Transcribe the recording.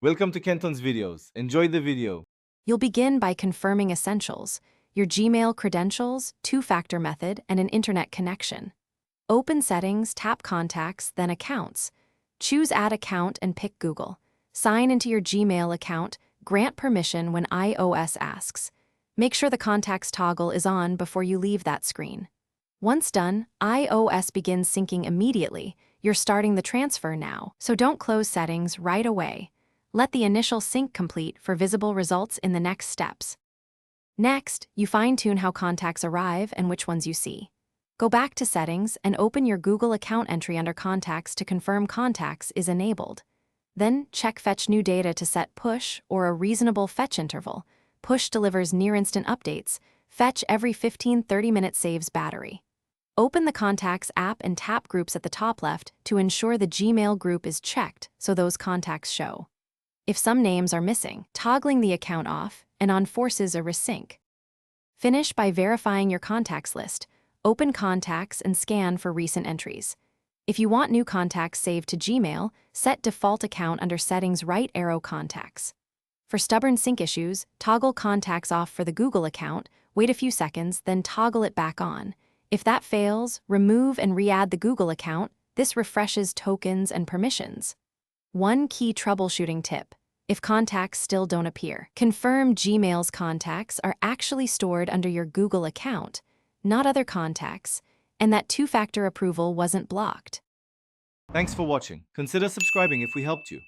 Welcome to Kenton's videos. Enjoy the video. You'll begin by confirming essentials: your Gmail credentials, two-factor method, and an internet connection. Open Settings, tap Contacts, then Accounts. Choose Add Account and pick Google. Sign into your Gmail account, grant permission when iOS asks. Make sure the Contacts toggle is on before you leave that screen. Once done, iOS begins syncing immediately. You're starting the transfer now, so don't close settings right away. Let the initial sync complete for visible results in the next steps. Next, you fine-tune how contacts arrive and which ones you see. Go back to Settings and open your Google account entry under Contacts to confirm Contacts is enabled. Then, check Fetch New Data to set Push or a reasonable fetch interval. Push delivers near-instant updates. Fetch every 15-30 minutes saves battery. Open the Contacts app and tap Groups at the top left to ensure the Gmail group is checked so those contacts show. If some names are missing, toggling the account off and on forces a resync. Finish by verifying your contacts list. Open Contacts and scan for recent entries. If you want new contacts saved to Gmail, set Default Account under Settings right arrow Contacts. For stubborn sync issues, toggle Contacts off for the Google account, wait a few seconds, then toggle it back on. If that fails, remove and re-add the Google account. This refreshes tokens and permissions. One key troubleshooting tip: if contacts still don't appear, confirm Gmail's contacts are actually stored under your Google account, not other contacts, and that two-factor approval wasn't blocked. Thanks for watching. Consider subscribing if we helped you.